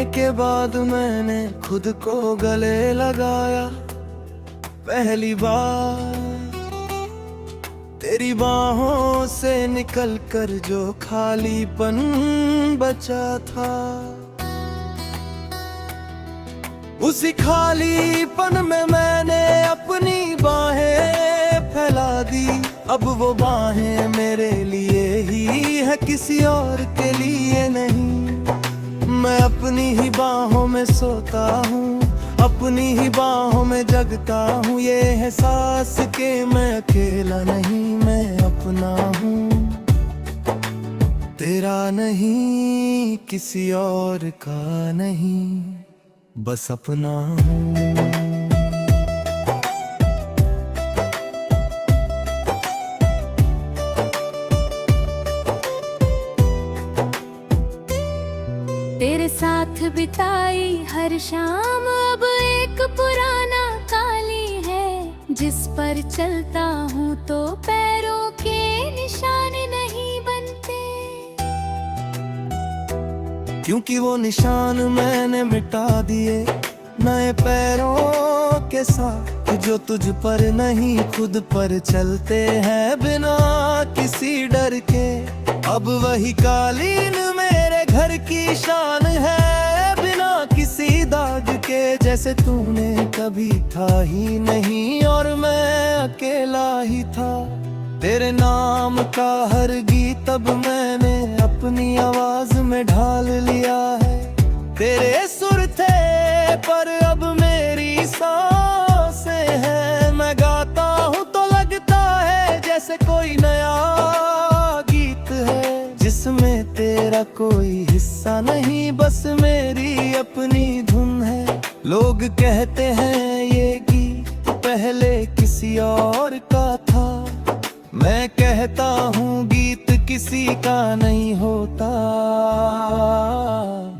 के बाद मैंने खुद को गले लगाया। पहली बार तेरी बाहों से निकल कर जो खालीपन बचा था, उसी खालीपन में मैंने अपनी बाहें फैला दी। अब वो बाहें मेरे लिए ही है, किसी और के लिए नहीं। मैं अपनी ही बाहों में सोता हूँ, अपनी ही बाहों में जगता हूँ। ये एहसास के मैं अकेला नहीं, मैं अपना हूँ। तेरा नहीं, किसी और का नहीं, बस अपना हूँ। तेरे साथ बिताई हर शाम अब एक पुराना काली है, जिस पर चलता हूँ तो पैरों के निशान नहीं बनते। क्योंकि वो निशान मैंने मिटा दिए नए पैरों के साथ, जो तुझ पर नहीं खुद पर चलते हैं बिना किसी डर के। अब वही कालीन मेरे घर की शान है, बिना किसी दाग के। जैसे तूने कभी था ही नहीं और मैं अकेला ही था। तेरे नाम का हर गीत अब मैंने अपनी आवाज में ढाल लिया है। तेरे सुर थे पर अब मेरी सांसें हैं। मैं गाता हूँ तो लगता है जैसे कोई नया गीत है, जिसमें तेरा कोई हिस्सा नहीं, बस मेरी अपनी धुन है। लोग कहते हैं ये गीत पहले किसी और का था, मैं कहता हूँ गीत किसी का नहीं होता,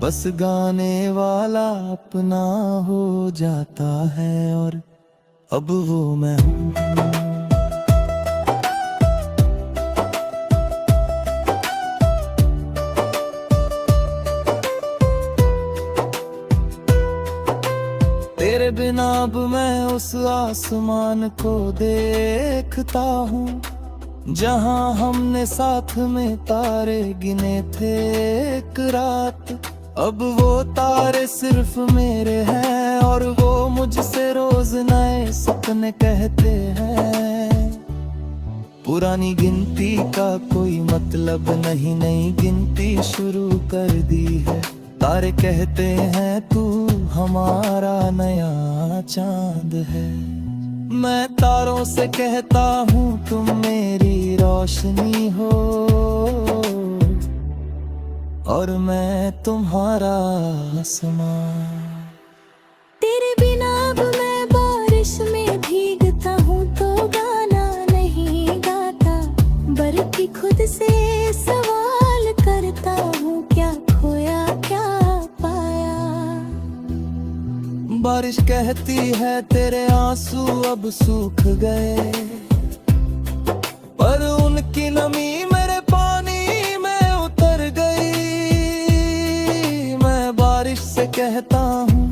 बस गाने वाला अपना हो जाता है। और अब वो मैं हूँ। तेरे बिना अब मैं उस आसमान को देखता हूँ, जहाँ हमने साथ में तारे गिने थे एक रात। अब वो तारे सिर्फ मेरे हैं और वो मुझसे रोज नए सपने कहते हैं। पुरानी गिनती का कोई मतलब नहीं, नई गिनती शुरू कर दी है। तारे कहते हैं तू हमारा नया चांद है। मैं तारों से कहता हूँ तुम मेरी रोशनी हो, और मैं तुम्हारा आसमां। तेरे बिना अब मैं बारिश में भीगता हूँ तो गाना नहीं गाता, बल्कि खुद से सवाल करता हूँ क्या खोया क्या पाया। बारिश कहती है तेरे आंसू अब सूख गए, पर उनकी नमी मेरे पानी में उतर गई। मैं बारिश से कहता हूँ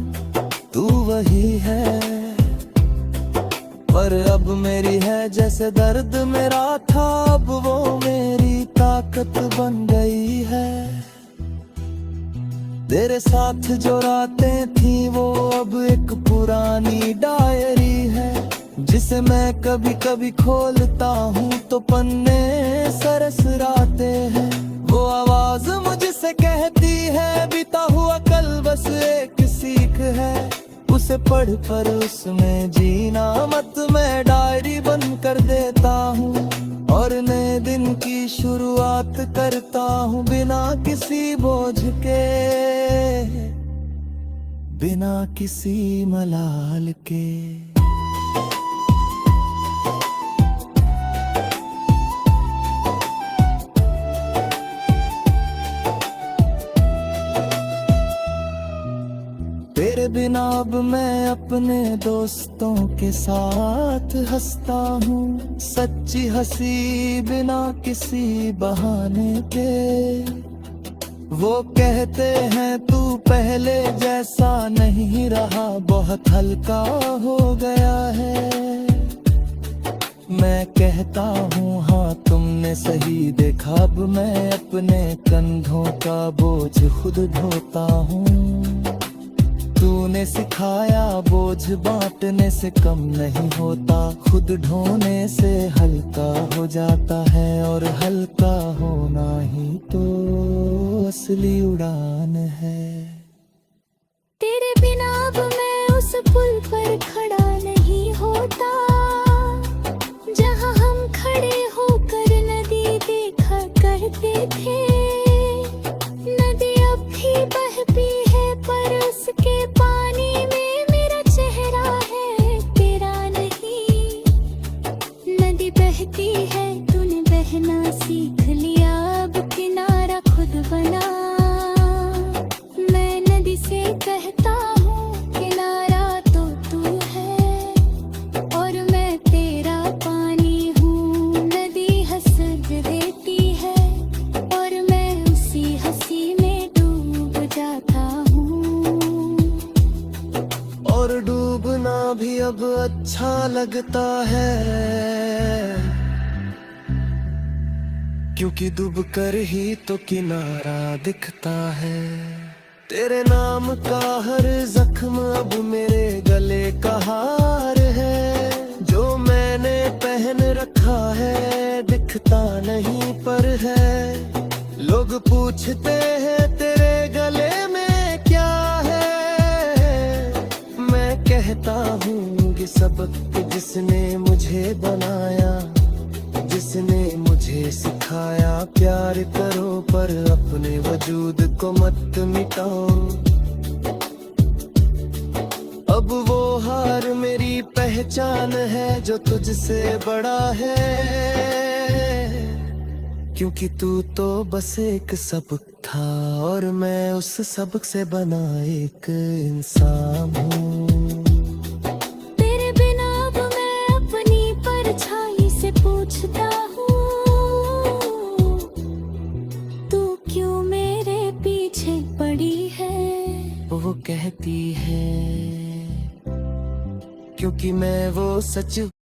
तू वही है, पर अब मेरी है जैसे दर्द मेरा था, अब वो मेरी ताकत बन गई है। तेरे साथ जो रातें थी वो अब एक पुरानी डायरी है, जिसे मैं कभी कभी खोलता हूँ तो पन्ने सरसराते हैं। वो आवाज मुझसे कहती है बीता हुआ कल बस एक सीख है, उसे पढ़ पर उसमें जीना मत। मैं डायरी बंद कर देता हूँ और नए दिन की शुरुआत करता हूँ, बिना किसी बोझ के, बिना किसी मलाल के। तेरे बिना अब मैं अपने दोस्तों के साथ हंसता हूँ, सच्ची हंसी बिना किसी बहाने के। वो कहते हैं तू पहले जैसा नहीं रहा, बहुत हल्का हो गया है। मैं कहता हूँ हाँ तुमने सही देखा, अब मैं अपने कंधों का बोझ खुद ढोता हूँ। तूने सिखाया बोझ बांटने से कम नहीं होता, खुद ढोने से हल्का हो जाता है, और हल्का होना ही तो असली उड़ान है। तेरे बिना अब मैं उस पुल पर खड़ा नहीं होता, जहाँ हम खड़े होकर नदी देखा करते थे। नदी अब भी बहती है पर उसके पानी में मेरा चेहरा है, तेरा नहीं। नदी बहती है तूने बहना सीख लिया, अब किनारा खुद बना। मैं नदी से कहता हूँ किनारा तो तू है, और मैं तेरा पानी हूँ। नदी हंस देती है और मैं उसी हंसी में डूब जाता हूँ। और डूबना भी अब अच्छा लगता है, क्योंकि डूब कर ही तो किनारा दिखता है। तेरे नाम का हर जख्म अब मेरे गले का हार है, जो मैंने पहन रखा है दिखता नहीं पर है। लोग पूछते हैं तेरे गले में क्या है, मैं कहता हूँ कि सबक जिसने मुझे बनाया, जिसने मुझे सिखाया प्यार करो पर अपने वजूद को मत मिटाओ। अब वो हार मेरी पहचान है जो तुझसे बड़ा है, क्योंकि तू तो बस एक सबक था और मैं उस सबक से बना एक इंसान हूँ। तेरे बिना अब मैं अपनी परछाई से पूछता हूँ, तू क्यों मेरे पीछे पड़ी है। वो कहती है क्योंकि मैं वो सच